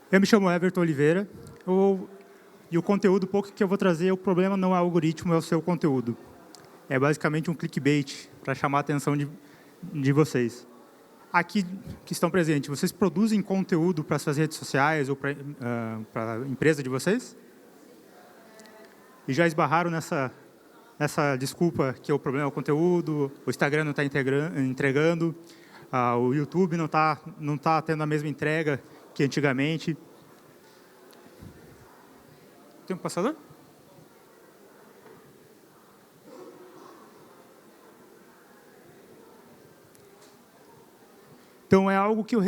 Eu me chamo Everton Oliveira, e o conteúdo pouco que eu vou trazer, o problema não é o algoritmo, é o seu conteúdo. É basicamente um clickbait para chamar a atenção de vocês. Aqui que estão presentes, vocês produzem conteúdo para suas redes sociais ou para a empresa de vocês? E já esbarraram nessa desculpa que o problema é o conteúdo, o Instagram não está entregando, o YouTube não tá tendo a mesma entrega que antigamente. Tem um passador? Então, é algo que eu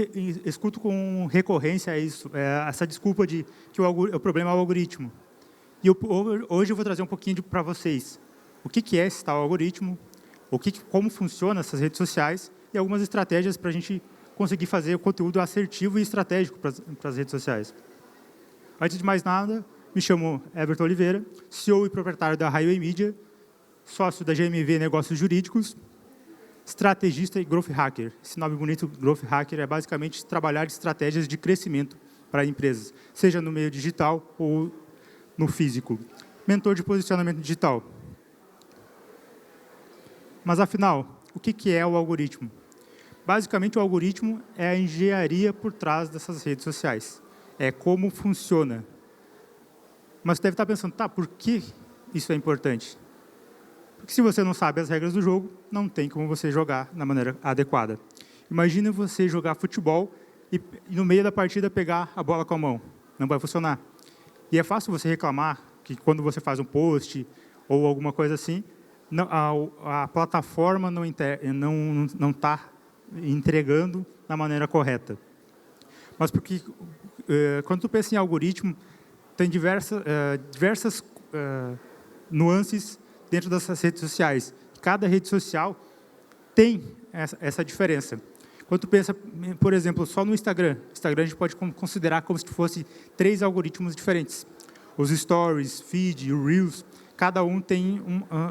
escuto com recorrência, isso, essa desculpa de que o problema é o algoritmo. E hoje eu vou trazer um pouquinho para vocês o que é esse tal algoritmo, como funciona essas redes sociais e algumas estratégias para a gente conseguir fazer o conteúdo assertivo e estratégico para as redes sociais. Antes de mais nada, me chamo Everton Oliveira, CEO e proprietário da Highway Media, sócio da GMV Negócios Jurídicos, estrategista e growth hacker. Esse nome bonito, growth hacker, é basicamente trabalhar estratégias de crescimento para empresas, seja no meio digital ou no físico. Mentor de posicionamento digital. Mas, afinal, o que é o algoritmo? Basicamente, o algoritmo é a engenharia por trás dessas redes sociais. É como funciona. Mas você deve estar pensando, tá, por que isso é importante? Porque se você não sabe as regras do jogo, não tem como você jogar da maneira adequada. Imagine você jogar futebol e no meio da partida pegar a bola com a mão. Não vai funcionar. E é fácil você reclamar que quando você faz um post ou alguma coisa assim, a plataforma não está entregando da maneira correta. Mas porque quando tu pensa em algoritmo, tem diversas nuances dentro dessas redes sociais. Cada rede social tem essa diferença. Quando tu pensa, por exemplo, só no Instagram, a gente pode considerar como se fosse 3 algoritmos diferentes. Os Stories, Feed, o Reels, cada um tem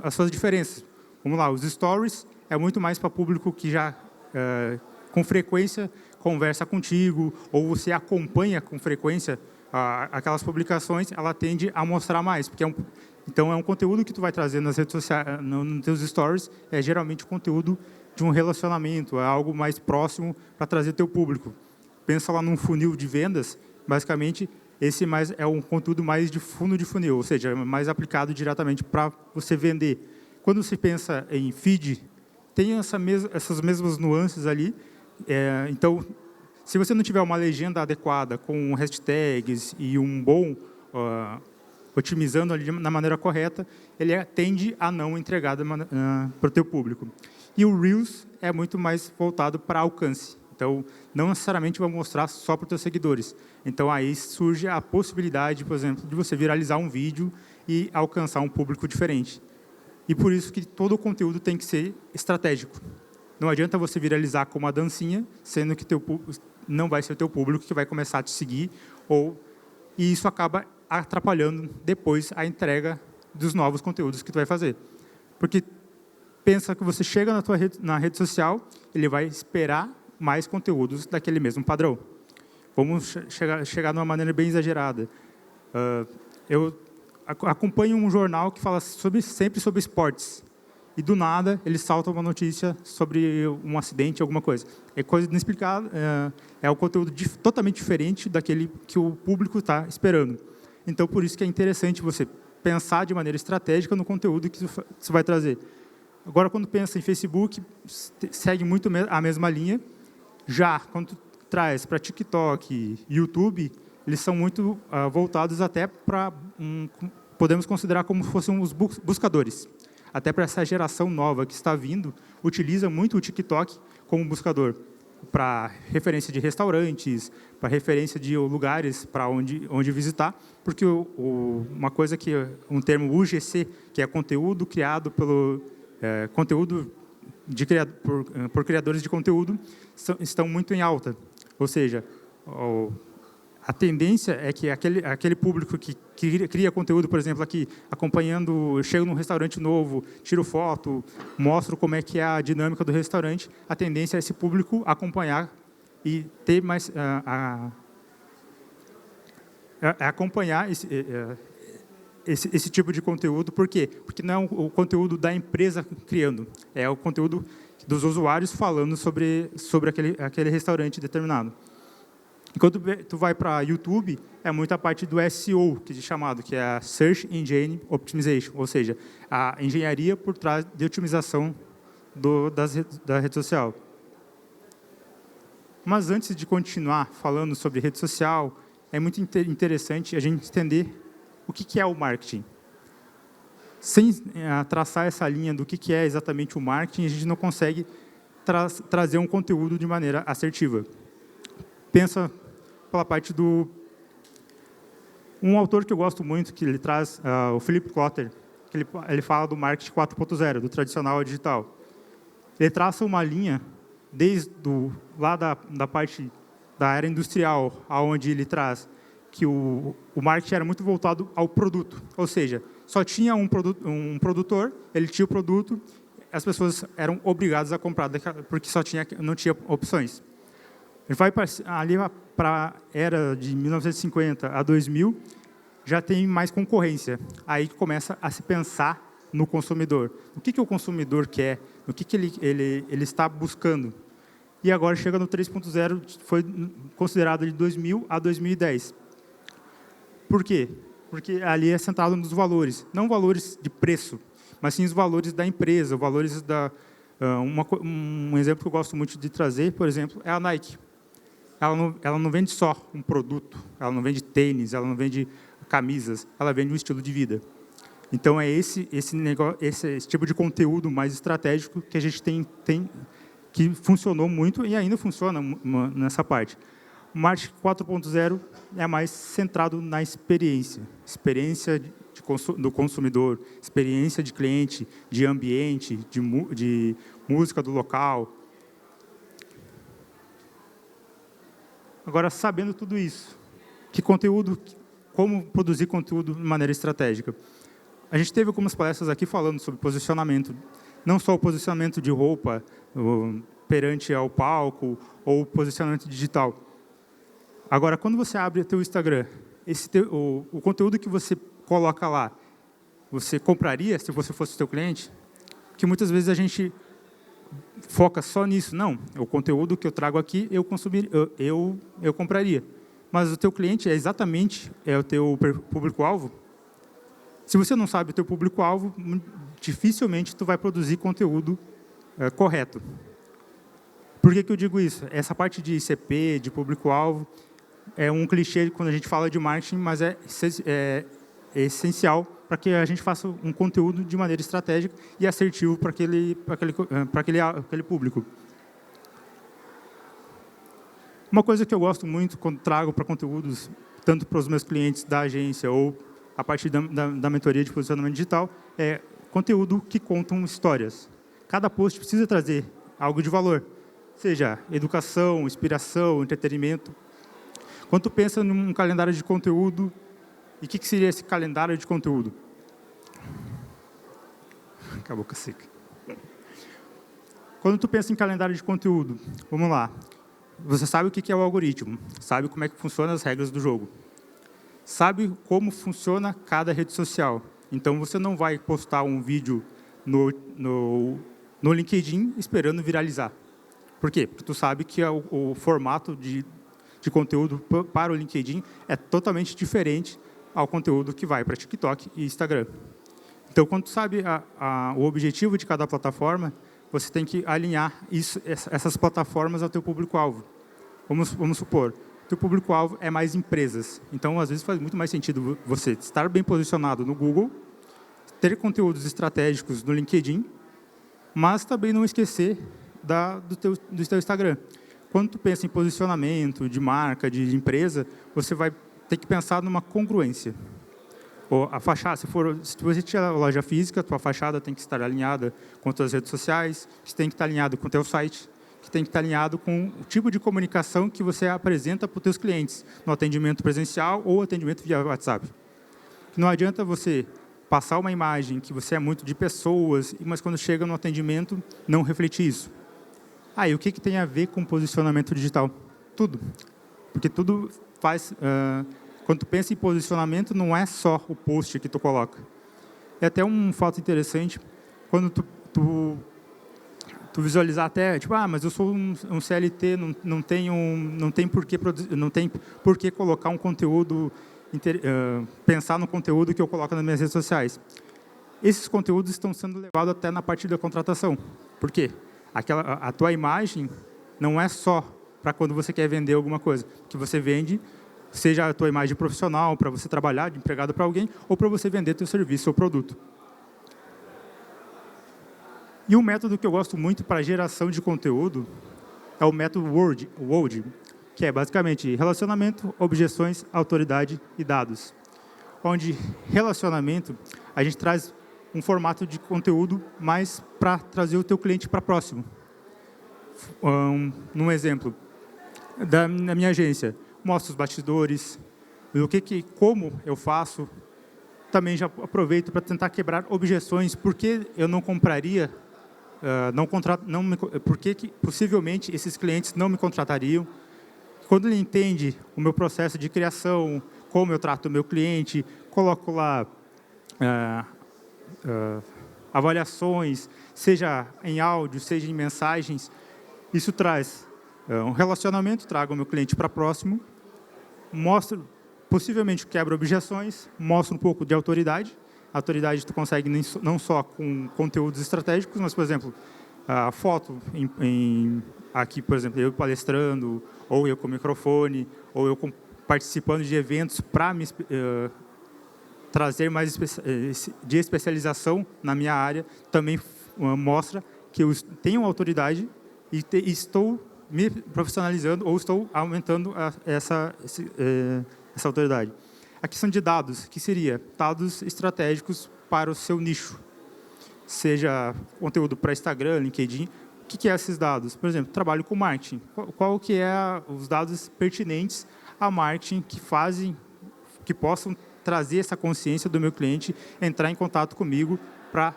as suas diferenças. Vamos lá, os Stories é muito mais para público que já, com frequência, conversa contigo, ou você acompanha com frequência aquelas publicações, ela tende a mostrar mais, porque então é um conteúdo que tu vai trazer nas redes sociais, nos teus stories, é geralmente conteúdo de um relacionamento, é algo mais próximo para trazer teu público. Pensa lá num funil de vendas, basicamente esse é um conteúdo mais de fundo de funil, ou seja, mais aplicado diretamente para você vender. Quando se pensa em feed, tem essas mesmas nuances ali, então se você não tiver uma legenda adequada com hashtags e um bom otimizando ali na maneira correta, ele tende a não entregar para o teu público. E o Reels é muito mais voltado para alcance. Então, não necessariamente vai mostrar só para os teus seguidores. Então, aí surge a possibilidade, por exemplo, de você viralizar um vídeo e alcançar um público diferente. E por isso que todo o conteúdo tem que ser estratégico. Não adianta você viralizar com uma dancinha, sendo que não vai ser o teu público que vai começar a te seguir, e isso acaba atrapalhando depois a entrega dos novos conteúdos que tu vai fazer. Porque pensa que você chega na rede social, ele vai esperar mais conteúdos daquele mesmo padrão. Vamos chegar de uma maneira bem exagerada. Eu acompanho um jornal que fala sempre sobre esportes. E, do nada, ele salta uma notícia sobre um acidente, alguma coisa. É coisa inexplicável, é um conteúdo totalmente diferente daquele que o público está esperando. Então, por isso que é interessante você pensar de maneira estratégica no conteúdo que você vai trazer. Agora, quando pensa em Facebook, segue muito a mesma linha. Já, quando tu traz para TikTok, YouTube, eles são muito voltados até para, podemos considerar como se fossem os buscadores. Até para essa geração nova que está vindo, utiliza muito o TikTok como buscador para referência de restaurantes, para referência de lugares para onde visitar, porque uma coisa que um termo UGC, que é conteúdo criado conteúdo por criadores de conteúdo, estão muito em alta. Ou seja, a tendência é que aquele público que cria conteúdo, por exemplo, aqui, acompanhando, chego num restaurante novo, tiro foto, mostro como é que é a dinâmica do restaurante, a tendência é esse público acompanhar e ter mais é acompanhar esse tipo de conteúdo. Por quê? Porque não é o conteúdo da empresa criando, é o conteúdo dos usuários falando sobre aquele restaurante determinado. Enquanto tu vai para YouTube, é muita parte do SEO, que é chamado, que é a Search Engine Optimization, ou seja, a engenharia por trás de otimização da rede social. Mas antes de continuar falando sobre rede social, é muito interessante a gente entender o que é o marketing. Sem traçar essa linha do que é exatamente o marketing, a gente não consegue trazer um conteúdo de maneira assertiva. Pensa pela parte do... Um autor que eu gosto muito, que ele traz, o Philip Kotler, que ele fala do marketing 4.0, do tradicional ao digital. Ele traça uma linha desde lá da parte da era industrial, aonde ele traz que o marketing era muito voltado ao produto, ou seja, só tinha um produtor, ele tinha o produto, as pessoas eram obrigadas a comprar, porque não tinha opções. Ele vai ali para a era de 1950 a 2000, já tem mais concorrência. Aí começa a se pensar no consumidor. O que o consumidor quer? O que ele está buscando? E agora chega no 3.0, foi considerado de 2000 a 2010. Por quê? Porque ali é centrado nos valores. Não valores de preço, mas sim os valores da empresa, os valores da... um exemplo que eu gosto muito de trazer, por exemplo, é a Nike. Ela não vende só um produto, ela não vende tênis, ela não vende camisas, ela vende um estilo de vida. Então, é esse tipo de conteúdo mais estratégico que a gente tem que funcionou muito e ainda funciona nessa parte. O marketing 4.0 é mais centrado na experiência do consumidor, experiência de cliente, de ambiente, de música do local. Agora, sabendo tudo isso, como produzir conteúdo de maneira estratégica? A gente teve algumas palestras aqui falando sobre posicionamento, não só o posicionamento de roupa perante ao palco ou posicionamento digital. Agora, quando você abre o teu Instagram, o conteúdo que você coloca lá, você compraria se você fosse o teu cliente? Que muitas vezes a gente foca só nisso. Não, o conteúdo que eu trago aqui, eu compraria. Mas o teu cliente é exatamente o teu público-alvo? Se você não sabe o teu público-alvo, dificilmente tu vai produzir conteúdo correto. Por que eu digo isso? Essa parte de ICP, de público-alvo, é um clichê quando a gente fala de marketing, mas é essencial para que a gente faça um conteúdo de maneira estratégica e assertivo para aquele público. Uma coisa que eu gosto muito quando trago para conteúdos, tanto para os meus clientes da agência ou a partir da mentoria de posicionamento digital, é conteúdo que contam histórias. Cada post precisa trazer algo de valor, seja educação, inspiração, entretenimento. Quando tu pensa num calendário de conteúdo, e o que seria esse calendário de conteúdo? Acabou com a seca. Quando tu pensa em calendário de conteúdo, vamos lá. Você sabe o que é o algoritmo, sabe como é que funcionam as regras do jogo, sabe como funciona cada rede social. Então, você não vai postar um vídeo no LinkedIn esperando viralizar. Por quê? Porque tu sabe que o formato de conteúdo para o LinkedIn é totalmente diferente ao conteúdo que vai para TikTok e Instagram. Então, quando tu sabe o objetivo de cada plataforma, você tem que alinhar essas plataformas ao teu público-alvo. Vamos supor, teu público-alvo é mais empresas. Então, às vezes, faz muito mais sentido você estar bem posicionado no Google, ter conteúdos estratégicos no LinkedIn, mas também não esquecer do teu Instagram. Quando tu pensa em posicionamento de marca, de empresa, você vai ter que pensar numa congruência. Ou a fachada, se você tiver a loja física, a tua fachada tem que estar alinhada com as tuas redes sociais, que tem que estar alinhado com o teu site, que tem que estar alinhado com o tipo de comunicação que você apresenta para os teus clientes, no atendimento presencial ou atendimento via WhatsApp. Não adianta você passar uma imagem que você é muito de pessoas, mas quando chega no atendimento, não refletir isso. E o que tem a ver com posicionamento digital? Tudo. Porque tudo faz... Quando tu pensa em posicionamento, não é só o post que tu coloca. É até um fato interessante, quando tu visualizar até, tipo, mas eu sou um CLT, não tem por que colocar um conteúdo, pensar no conteúdo que eu coloco nas minhas redes sociais. Esses conteúdos estão sendo levados até na parte da contratação. Por quê? A tua imagem não é só para quando você quer vender alguma coisa, que você vende, seja a tua imagem profissional, para você trabalhar de empregado para alguém, ou para você vender teu serviço ou produto. E um método que eu gosto muito para geração de conteúdo é o método WORD, que é basicamente relacionamento, objeções, autoridade e dados. Onde relacionamento, a gente traz um formato de conteúdo mais para trazer o teu cliente para próximo. Num exemplo, na minha agência, mostro os bastidores, como eu faço. Também já aproveito para tentar quebrar objeções, por que eu não compraria, por que possivelmente esses clientes não me contratariam. Quando ele entende o meu processo de criação, como eu trato o meu cliente, coloco lá avaliações, seja em áudio, seja em mensagens, isso traz um relacionamento, trago o meu cliente para próximo, mostro, possivelmente quebra objeções, mostra um pouco de autoridade. A autoridade tu consegue não só com conteúdos estratégicos, mas, por exemplo, a foto, aqui, por exemplo, eu palestrando, ou eu com microfone, ou eu participando de eventos para me trazer mais de especialização na minha área, também mostra que eu tenho autoridade e estou me profissionalizando ou estou aumentando essa autoridade. A questão de dados, que seria dados estratégicos para o seu nicho, seja conteúdo para Instagram, LinkedIn. O que é esses dados? Por exemplo, trabalho com marketing. Qual que é os dados pertinentes a marketing que possam trazer essa consciência do meu cliente, entrar em contato comigo para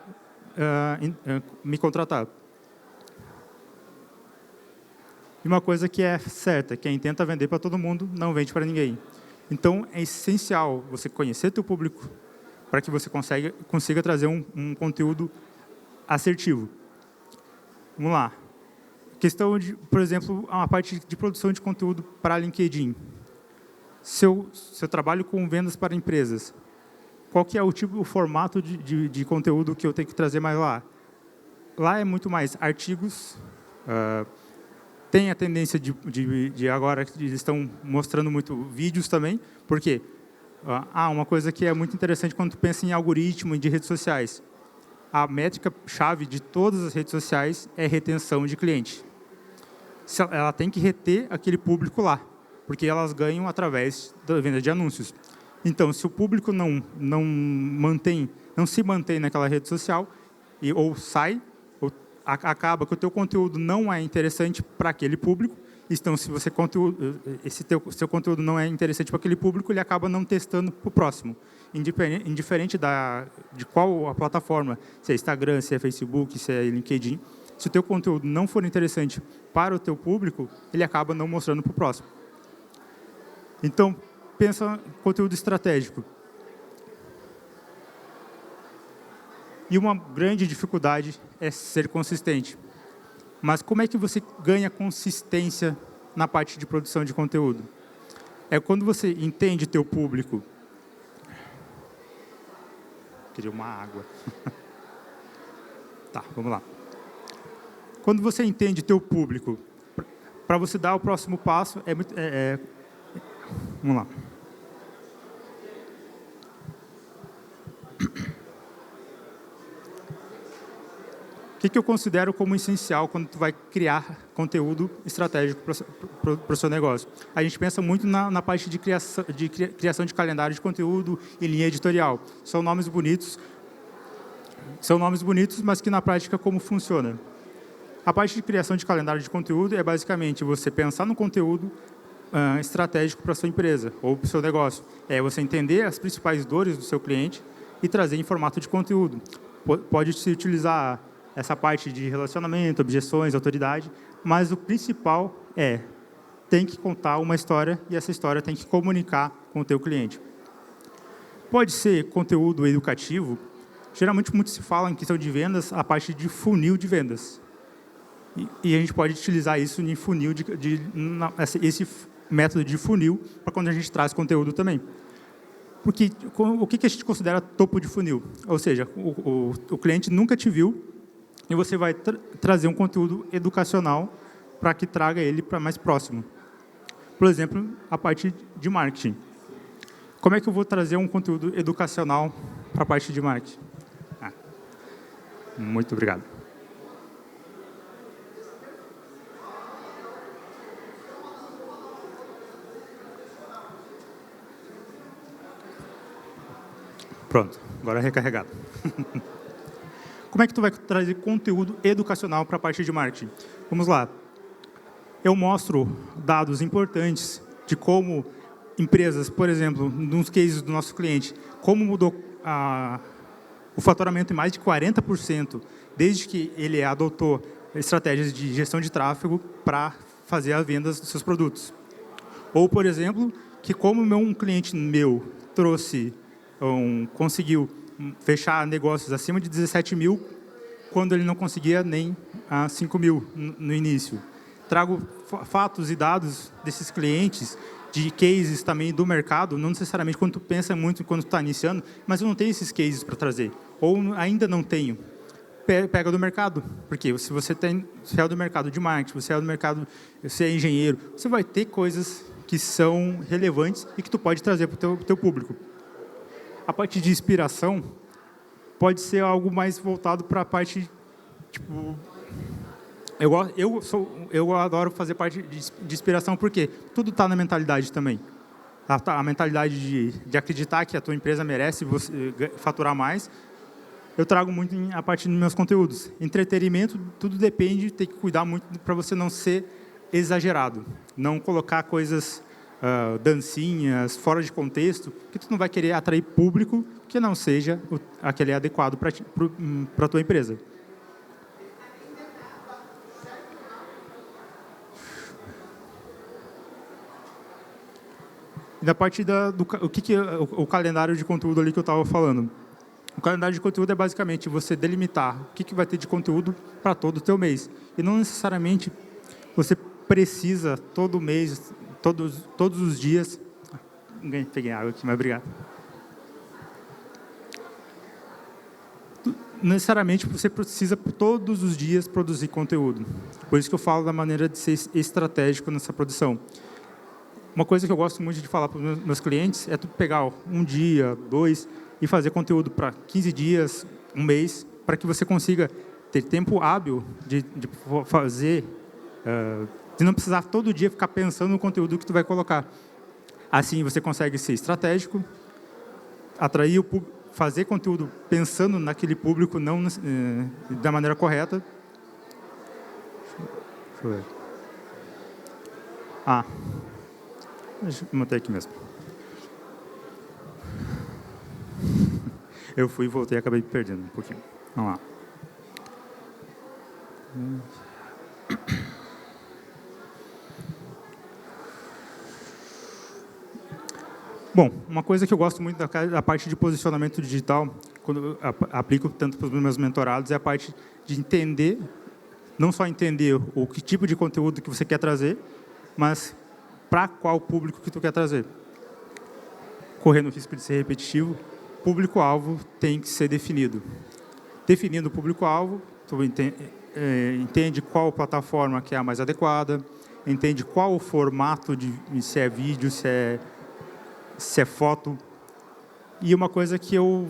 me contratar? E uma coisa que é certa, quem tenta vender para todo mundo, não vende para ninguém. Então, é essencial você conhecer teu público para que você consiga trazer um conteúdo assertivo. Vamos lá. Questão de, por exemplo, uma parte de produção de conteúdo para LinkedIn. Se eu trabalho com vendas para empresas, qual que é o formato de conteúdo que eu tenho que trazer mais lá? Lá é muito mais artigos. Tem a tendência de agora, eles estão mostrando muito vídeos também, porque uma coisa que é muito interessante quando tu pensa em algoritmo e de redes sociais. A métrica-chave de todas as redes sociais é retenção de cliente. Ela tem que reter aquele público lá, porque elas ganham através da venda de anúncios. Então, se o público não se mantém naquela rede social, ou sai, acaba que o teu conteúdo não é interessante para aquele público. Então, se seu conteúdo não é interessante para aquele público, ele acaba não testando para o próximo. Indiferente de qual a plataforma, se é Instagram, se é Facebook, se é LinkedIn, se o teu conteúdo não for interessante para o teu público, ele acaba não mostrando para o próximo. Então, pensa em conteúdo estratégico. E uma grande dificuldade é ser consistente. Mas como é que você ganha consistência na parte de produção de conteúdo? É quando você entende teu público. Queria uma água. Tá, vamos lá. Quando você entende teu público, para você dar o próximo passo, vamos lá. O que eu considero como essencial quando tu vai criar conteúdo estratégico para o seu negócio? A gente pensa muito na parte de criação de calendário de conteúdo e linha editorial. São nomes bonitos, mas que na prática como funciona? A parte de criação de calendário de conteúdo é basicamente você pensar no conteúdo estratégico para a sua empresa ou para o seu negócio. É você entender as principais dores do seu cliente e trazer em formato de conteúdo. Pode-se utilizar essa parte de relacionamento, objeções, autoridade, mas o principal é tem que contar uma história e essa história tem que comunicar com o teu cliente. Pode ser conteúdo educativo. Geralmente, muito se fala em questão de vendas, a parte de funil de vendas. E a gente pode utilizar isso em funil, esse método de funil, para quando a gente traz conteúdo também. Porque o que a gente considera topo de funil? Ou seja, o cliente nunca te viu e você vai trazer um conteúdo educacional para que traga ele para mais próximo. Por exemplo, a parte de marketing. Como é que eu vou trazer um conteúdo educacional para a parte de marketing? Muito obrigado. Pronto, agora é recarregado. Como é que tu vai trazer conteúdo educacional para a parte de marketing? Vamos lá. Eu mostro dados importantes de como empresas, por exemplo, nos cases do nosso cliente, como mudou o faturamento em mais de 40% desde que ele adotou estratégias de gestão de tráfego para fazer as vendas dos seus produtos. Ou, por exemplo, que como um cliente meu conseguiu fechar negócios acima de 17 mil, quando ele não conseguia nem 5 mil no início. Trago fatos e dados desses clientes, de cases também do mercado, não necessariamente quando tu pensa muito quando tu está iniciando, mas eu não tenho esses cases para trazer, ou ainda não tenho. Pega do mercado, porque se você é do mercado de marketing, você é do mercado, você é engenheiro, você vai ter coisas que são relevantes e que tu pode trazer para o teu público. A parte de inspiração pode ser algo mais voltado para a parte, tipo, eu adoro fazer parte de inspiração, porque tudo está na mentalidade também. A mentalidade de acreditar que a tua empresa merece faturar mais. Eu trago muito a partir dos meus conteúdos. Entretenimento, tudo depende, tem que cuidar muito para você não ser exagerado. Não colocar coisas, dancinhas, fora de contexto, que tu não vai querer atrair público que não seja aquele adequado para a tua empresa. Na parte o calendário de conteúdo ali que eu estava falando. O calendário de conteúdo é basicamente você delimitar o que vai ter de conteúdo para todo o teu mês. E não necessariamente você precisa todo mês, todos os dias... Peguei água aqui, mas obrigado. Necessariamente você precisa todos os dias produzir conteúdo. Por isso que eu falo da maneira de ser estratégico nessa produção. Uma coisa que eu gosto muito de falar para os meus clientes é tu pegar um dia, 2, e fazer conteúdo para 15 dias, um mês, para que você consiga ter tempo hábil de fazer, de não precisar todo dia ficar pensando no conteúdo que tu vai colocar. Assim você consegue ser estratégico, atrair o público, fazer conteúdo pensando naquele público, não da maneira correta. Deixa eu ver. Deixa eu manter aqui mesmo. Eu fui, voltei e acabei me perdendo um pouquinho. Vamos lá. Bom, uma coisa que eu gosto muito da parte de posicionamento digital, quando eu aplico tanto para os meus mentorados, é a parte de entender, não só entender o que tipo de conteúdo que você quer trazer, mas para qual público que tu quer trazer. Correndo o risco de ser repetitivo, público-alvo tem que ser definido. Definindo o público-alvo, tu entende qual plataforma que é a mais adequada, entende qual o formato, se é vídeo, se é foto. E uma coisa que eu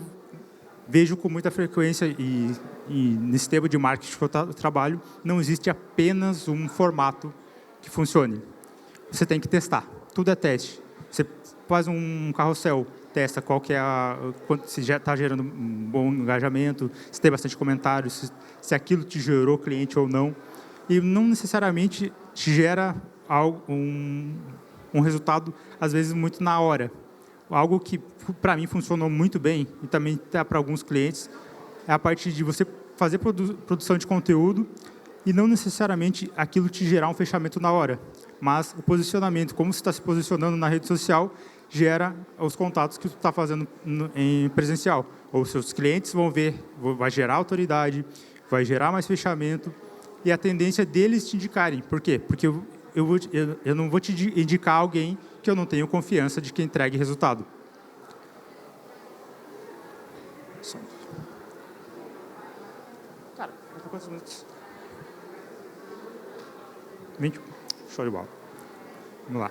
vejo com muita frequência, e nesse tema de marketing que eu trabalho, não existe apenas um formato que funcione. Você tem que testar. Tudo é teste. Você faz um carrossel, testa qual que é se já está gerando um bom engajamento, se tem bastante comentários, se aquilo te gerou cliente ou não. E não necessariamente te gera um resultado, às vezes, muito na hora. Algo que, para mim, funcionou muito bem, e também para alguns clientes, é a parte de você fazer produção de conteúdo e não necessariamente aquilo te gerar um fechamento na hora. mas o posicionamento, como você está se posicionando na rede social, gera os contatos que você está fazendo em presencial. Ou seus clientes vão ver, vai gerar autoridade, vai gerar mais fechamento, e a tendência deles te indicarem. Por quê? Porque eu não vou te indicar alguém que eu não tenho confiança de que entregue resultado. Cara, quantos minutos? 20? Show de bola. Vamos lá.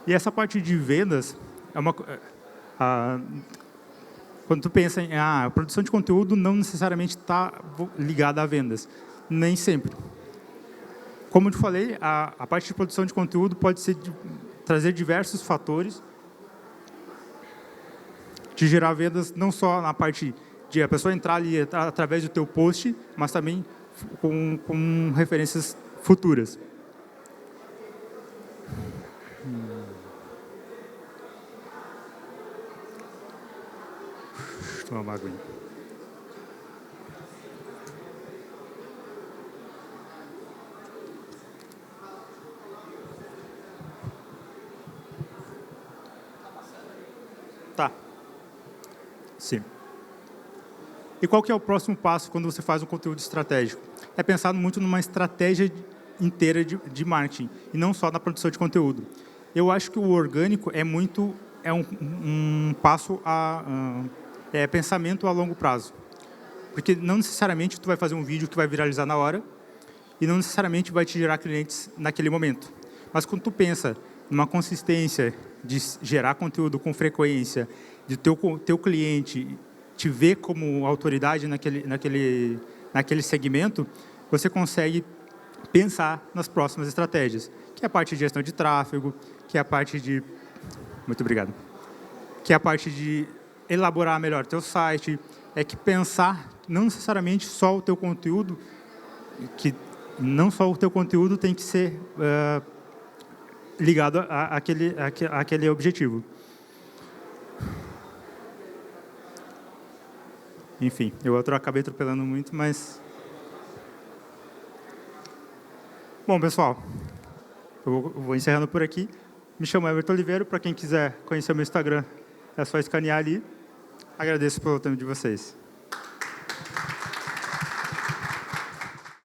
E essa parte de vendas é uma... quando tu pensa em a produção de conteúdo não necessariamente está ligada a vendas. Nem sempre. Como eu te falei, a parte de produção de conteúdo pode trazer diversos fatores de gerar vendas, não só na parte de a pessoa entrar ali através do teu post, mas também com referências futuras. Deixa eu tomar uma aguinha. Tá. Sim. E qual que é o próximo passo quando você faz um conteúdo estratégico? É pensar muito numa estratégia inteira de marketing, e não só na produção de conteúdo. Eu acho que o orgânico é um passo pensamento a longo prazo. Porque não necessariamente tu vai fazer um vídeo que vai viralizar na hora, e não necessariamente vai te gerar clientes naquele momento. Mas quando tu pensa numa consistência de gerar conteúdo com frequência, de teu cliente te ver como autoridade naquele segmento, você consegue pensar nas próximas estratégias, que é a parte de gestão de tráfego, que é a parte de... Muito obrigado. Que é a parte de elaborar melhor teu site, é que pensar não necessariamente só o teu conteúdo, que não só o teu conteúdo tem que ser ligado àquele objetivo. Enfim, eu acabei atropelando muito, mas... Bom, pessoal, eu vou encerrando por aqui. Me chamo Everton Oliveira. Para quem quiser conhecer o meu Instagram, é só escanear ali. Agradeço pelo tempo de vocês.